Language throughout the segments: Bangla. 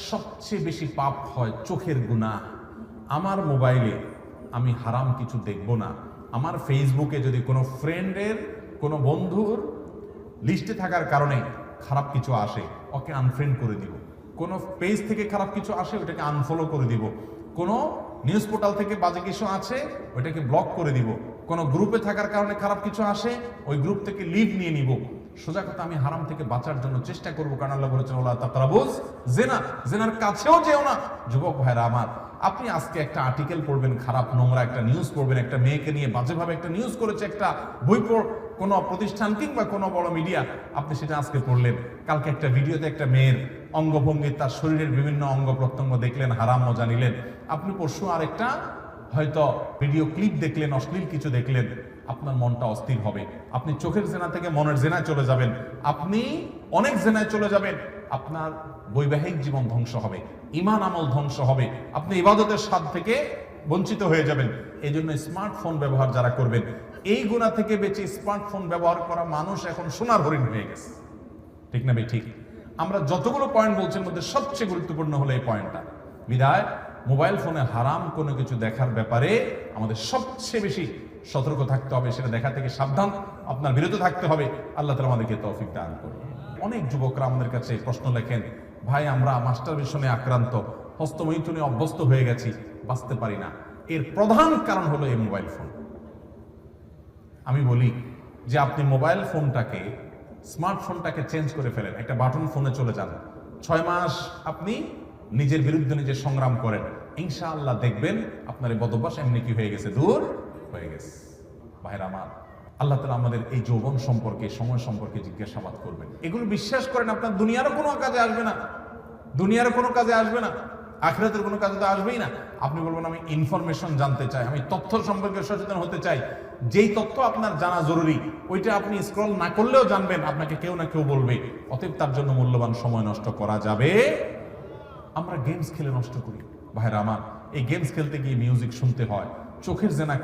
সবচেয়ে বেশি পাপ হয় চোখের গুনাহ। আমার মোবাইলে আমি হারাম কিছু দেখব না। আমার ফেসবুকে যদি কোনো ফ্রেন্ডের, কোনো বন্ধুর লিস্টে থাকার কারণে খারাপ কিছু আসে, ওকে আনফ্রেন্ড করে দিব। কোনো পেজ থেকে খারাপ কিছু আসে, ওটাকে আনফলো করে দিব। কোনো নিউজ পোর্টাল থেকে বাজে কিছু আছে, ওইটাকে ব্লক করে দিব। কোনো গ্রুপে থাকার কারণে খারাপ কিছু আসে, ওই গ্রুপ থেকে লিভ নিয়ে নিব। সোজা কথা, আমি হারাম থেকে বাঁচার জন্য চেষ্টা করবো, কারণ আল্লাহ বলেছেন ওয়ালা তাকরাবুজ জিনা, জিনার কাছেও যেও না। যুবক ভাইরা আমার, আপনি আজকে একটা আর্টিকেল পড়বেন, খারাপ নোংরা একটা নিউজ পড়বেন, একটা মেয়েকে নিয়ে বাজেভাবে একটা নিউজ করেছে একটা বই কোনো প্রতিষ্ঠান কিংবা কোনো বড় মিডিয়া, আপনি সেটা আজকে পড়লেন। কালকে একটা ভিডিওতে একটা মেয়ের অঙ্গভঙ্গি, তার শরীরের বিভিন্ন অঙ্গ প্রত্যঙ্গ দেখলেন, হারাম মজা নিলেন। আপনি পরশু আরেকটা হয়তো ভিডিও ক্লিপ দেখলেন, অশ্লীল কিছু দেখলেন, আপনার মনটা অস্থির হবে। আপনি চোখের জেনা থেকে মনের জেনায় চলে যাবেন, আপনি অনেক জেনায় চলে যাবেন। আপনার বৈবাহিক জীবন ধ্বংস হবে, ঈমান আমল ধ্বংস হবে, আপনি ইবাদতের স্বাদ থেকে বঞ্চিত হয়ে যাবেন। এই জন্য স্মার্টফোন ব্যবহার যারা করবেন, এই গুনাহ থেকে বেঁচে স্মার্টফোন ব্যবহার করা মানুষ এখন সোনার হরিণ হয়ে গেছে। ঠিক না ভাই? ঠিক। আমরা যতগুলো পয়েন্ট বলছি, মধ্যে সবচেয়ে গুরুত্বপূর্ণ হলো এই পয়েন্টটা। বিধায় মোবাইল ফোনে হারাম কোনো কিছু দেখার ব্যাপারে আমাদের সবচেয়ে বেশি সতর্ক থাকতে হবে, সেটা দেখা থেকে সাবধান, আপনার বিরত থাকতে হবে। আল্লাহ তাআলা আমাদেরকে তৌফিক দান করুন। অনেক যুবকরা আমাদের কাছে প্রশ্ন লেখেন, ভাই আমরা মাস্টারবেশনে আক্রান্ত, হস্তমৈথুনে অভ্যস্ত হয়ে গেছি, বাঁচতে পারি না। এর প্রধান কারণ হলো এই মোবাইল ফোন। আমি বলি যে আপনি মোবাইল ফোনটাকে, স্মার্টফোনটাকে চেঞ্জ করে ফেলেন, একটা বাটন ফোনে চলে যান। 6 মাস আপনি নিজের বিরুদ্ধে নিজে সংগ্রাম করেন, ইনশাআল্লাহ দেখবেন আপনার এই বদভ্যাস এমনি কি হয়ে গেছে, দূর হয়ে গেছে। ভাইরা আমার, আল্লাহ তাআলা আমাদের এই যৌবন সম্পর্কে, সময় সম্পর্কে জিজ্ঞাসাবাদ করবেন। এগুলো বিশ্বাস করেন, আপনার দুনিয়ারও কোনো কাজে আসবে না, দুনিয়ারও কোনো কাজে আসবে না, আখিরাতের কোনো কাজে তো আসবেই না। আপনি বলবেন আমি ইনফরমেশন জানতে চাই, আমি তথ্য সম্পর্কে সচেতন হতে চাই। যেই তথ্য আপনার জানা জরুরি, ওইটা আপনি স্ক্রল না করলেও জানবেন, আপনাকে কেউ না কেউ বলবে। অতএব তার জন্য মূল্যবান সময় নষ্ট করা যাবে। আমরা গেমস খেলে নষ্ট করি। ভাইরা আমার, এই গেমস খেলতে গিয়ে মিউজিক শুনতে হয়, চোখের জেনা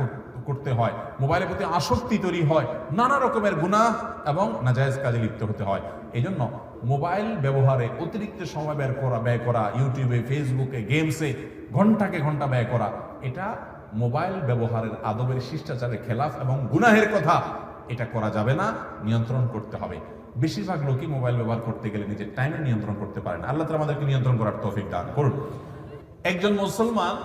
করতে হয়, মোবাইলের প্রতি আসক্তি তৈরি হয়, নানা রকমের গুনাহ এবং নাজায়েজ কাজে লিপ্ত হতে হয়। এই জন্য মোবাইল ব্যবহারে অতিরিক্ত সময় ব্যয় করা, ইউটিউবে, ফেসবুকে, গেমসে ঘন্টাকে ঘন্টা ব্যয় করা, এটা মোবাইল ব্যবহারের আদবের শিষ্টাচারের খেলাফ এবং গুনাহের কথা। এটা করা যাবে না, নিয়ন্ত্রণ করতে হবে। বেশিরভাগ লোকই মোবাইল ব্যবহার করতে গেলে নিজের টাইমে নিয়ন্ত্রণ করতে পারে না। আল্লাহ তাআলা আমাদেরকে নিয়ন্ত্রণ করার তৌফিক দান করুন। একজন মুসলমান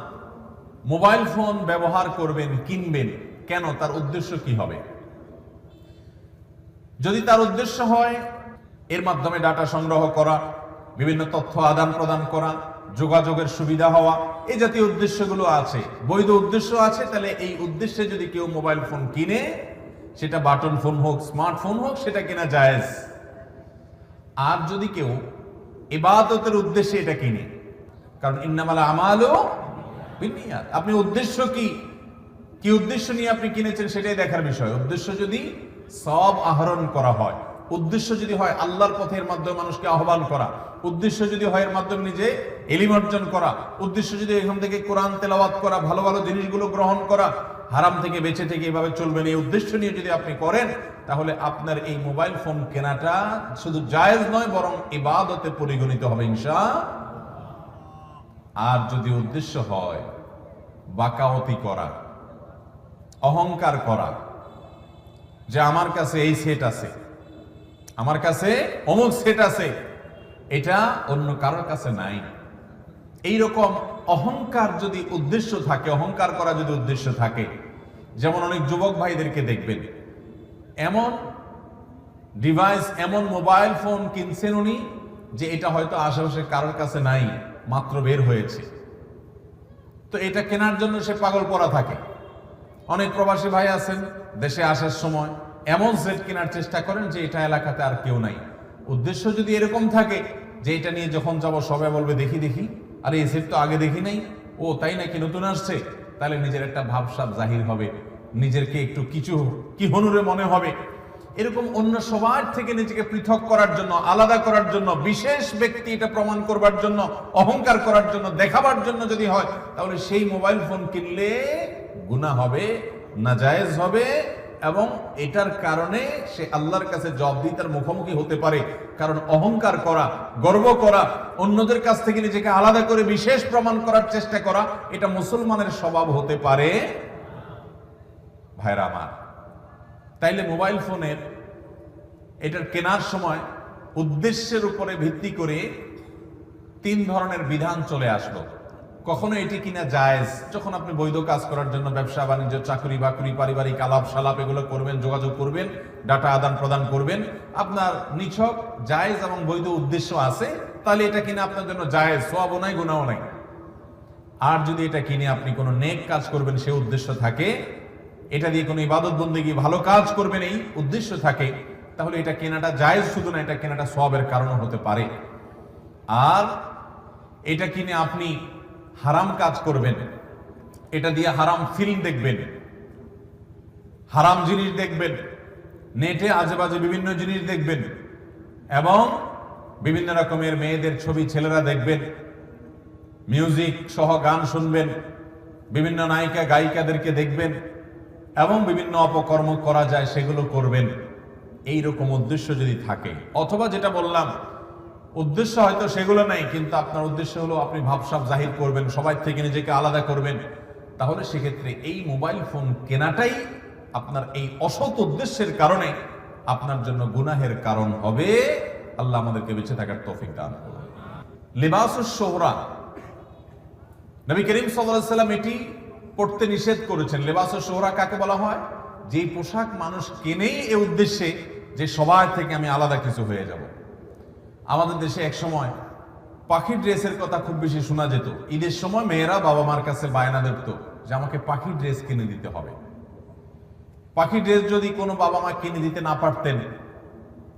মোবাইল ফোন ব্যবহার করবেন, কিনবেন, কেন? তার উদ্দেশ্য কি হবে? যদি তার উদ্দেশ্য হয় এর মাধ্যমে ডাটা সংগ্রহ করা, বিভিন্ন তথ্য আদান প্রদান করা, যোগাযোগের সুবিধা হওয়া, এই জাতীয় উদ্দেশ্যগুলো আছে, বৈধ উদ্দেশ্য আছে, তাহলে এই উদ্দেশ্যে যদি কেউ মোবাইল ফোন কিনে, সেটা বাটন ফোন হোক, স্মার্টফোন হোক, সেটা কেনা জায়েজ। আর যদি কেউ ইবাদতের উদ্দেশ্যে এটা কিনে, কারণ ইন্নামাল আমালু বিন্নিয়াত, আপনি উদ্দেশ্য কি উদ্দেশ্য নিয়ে আপনি কিনেছেন সেটাই দেখার বিষয়। উদ্দেশ্য যদি সওয়াব আহরণ করা হয়, উদ্দেশ্য যদি হয় আল্লাহর পথের মাধ্যমে মানুষকে আহ্বান করা, উদ্দেশ্য যদি হয় এর মাধ্যমে নিজে ইলম অর্জন করা, উদ্দেশ্য যদি এখান থেকে কোরআন তেলাওয়াত করা, ভালো ভালো জিনিসগুলো গ্রহণ করা, হারাম থেকে বেঁচে থেকে এভাবে চলবেন, এই উদ্দেশ্য নিয়ে যদি আপনি করেন, তাহলে আপনার এই মোবাইল ফোন কেনাটা শুধু জায়েজ নয়, বরং ইবাদতে পরিগণিত হবে ইনশাআল্লাহ। আর যদি উদ্দেশ্য হয় বাকাওয়াতি করা, অহংকার করা, যে আমার কাছে এই সেট আছে, আমার কাছে অমুক সেট আছে, এটা অন্য কারোর কাছে নাই, এইরকম অহংকার যদি উদ্দেশ্য থাকে, অহংকার করা যদি উদ্দেশ্য থাকে, যেমন অনেক যুবক ভাইদেরকে দেখবেন এমন ডিভাইস, এমন মোবাইল ফোন কিনছেন উনি, যে এটা হয়তো আশেপাশে কারোর কাছে নাই, মাত্র বের হয়েছে, তো এটা কেনার জন্য সে পাগল পড়া থাকে। অনেক প্রবাসী ভাই আছেন, দেশে আসার সময় এমন সেট কেনার চেষ্টা করেন যে এটা এলাকাতে আর কেউ নাই। উদ্দেশ্য যদি এরকম থাকে যে এটা নিয়ে যখন যাব সবাই বলবে দেখি, আরে এই সেট তো আগে দেখি নাই, ও তাই নাকি নতুন আসছে, তাহলে নিজের একটা ভাবসাব জাহির হবে, নিজেরকে একটু কিছু কি হনুরে মনে হবে। এরকম অন্য সবার থেকে নিজেকে পৃথক করার জন্য, আলাদা করার জন্য, বিশেষ ব্যক্তি এটা প্রমাণ করবার জন্য, অহংকার করার জন্য, দেখাবার জন্য যদি হয়, তাহলে সেই মোবাইল ফোন কিনলে গুনাহ হবে, নাজায়েজ হবে, এবং এটার কারণে সে আল্লাহর কাছে জবাবদিহিতার মুখোমুখি হতে পারে। কারণ অহংকার করা, গর্ব করা, অন্যদের কাছ থেকে নিজেকে আলাদা করে বিশেষ প্রমাণ করার চেষ্টা করা, এটা মুসলমানের স্বভাব হতে পারে। ভাইরা আমার, তাইলে মোবাইল ফোনের এটার কেনার সময় উদ্দেশ্যের উপরে ভিত্তি করে 3 ধরনের বিধান চলে আসলো। কখনো এটি কিনা জায়েজ, যখন আপনি বৈধ কাজ করার জন্য ব্যবসা বাণিজ্য, চাকরি বাকরি, পারিবারিক আলাপ সালাপ এগুলো করবেন, যোগাযোগ করবেন, ডাটা আদান প্রদান করবেন, আপনার নিছক জায়েজ এবং বৈধ উদ্দেশ্য আছে, তাহলে এটা কিনা আপনার জন্য জায়েজ, সওয়াবও নাই গুনাহও নাই। আর যদি এটা কিনে আপনি কোনো নেক কাজ করবেন সে উদ্দেশ্য থাকে, এটা দিয়ে কোনো ইবাদত বন্দেগী ভালো কাজ করবেন এই উদ্দেশ্য থাকে, তাহলে এটা কেনাটা জায়েজ, শুধু না এটা কেনাটা সওয়াবের কারণও হতে পারে। আর এটা কিনে আপনি হারাম কাজ করবেন, এটা দিয়ে হারাম ফিল্ম দেখবেন, হারাম জিনিস দেখবেন, নেটে আজেবাজে বিভিন্ন জিনিস দেখবেন, এবং বিভিন্ন রকমের মেয়েদের ছবি ছেলেরা দেখবেন, মিউজিক সহ গান শুনবেন, বিভিন্ন নায়িকা গায়িকাদেরকে দেখবেন, এবং বিভিন্ন অপকর্ম করা যায় সেগুলো করবেন। এই রকম উদ্দেশ্য যদি থাকে, অথবা যেটা বললাম উদ্দেশ্য হয়তো সেগুলো নাই, কিন্তু আপনার উদ্দেশ্য হলো আপনি ভাবসাব জাহির করবেন, সবাই থেকে নিজেকে আলাদা করবেন, তাহলে সেক্ষেত্রে এই মোবাইল ফোন কেনাটাই আপনার এই অসৎ উদ্দেশ্যের কারণে আপনার জন্য গুনাহের কারণ হবে। আল্লাহ আমাদেরকে বেঁচে থাকার তৌফিক দান করুন। লিবাসুশ শুহরা, নবী করিম সাল্লাল্লাহু আলাইহি ওয়াসাল্লাম এটি পড়তে নিষেধ করেছেন। লিবাসুশ শুহরা কাকে বলা হয়? যে পোশাক মানুষ কেনেই এই উদ্দেশ্যে যে সবার থেকে আমি আলাদা কিছু হয়ে যাব। আমাদের দেশে এক সময় পাখির ড্রেসের কথা খুব বেশি শোনা যেত। ঈদের সময় মেয়েরা বাবা মার কাছে বায়না দেখতো যে আমাকে পাখির ড্রেস কিনে দিতে হবে। পাখির ড্রেস যদি কোনো বাবা মা কিনে দিতে না পারতেন,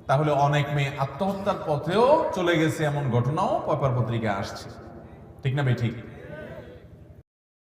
তাহলে অনেক মেয়ে আত্মহত্যার পথেও চলে গেছে, এমন ঘটনাও পেপার পত্রিকায় আসছে। ঠিক না ভাই? ঠিক।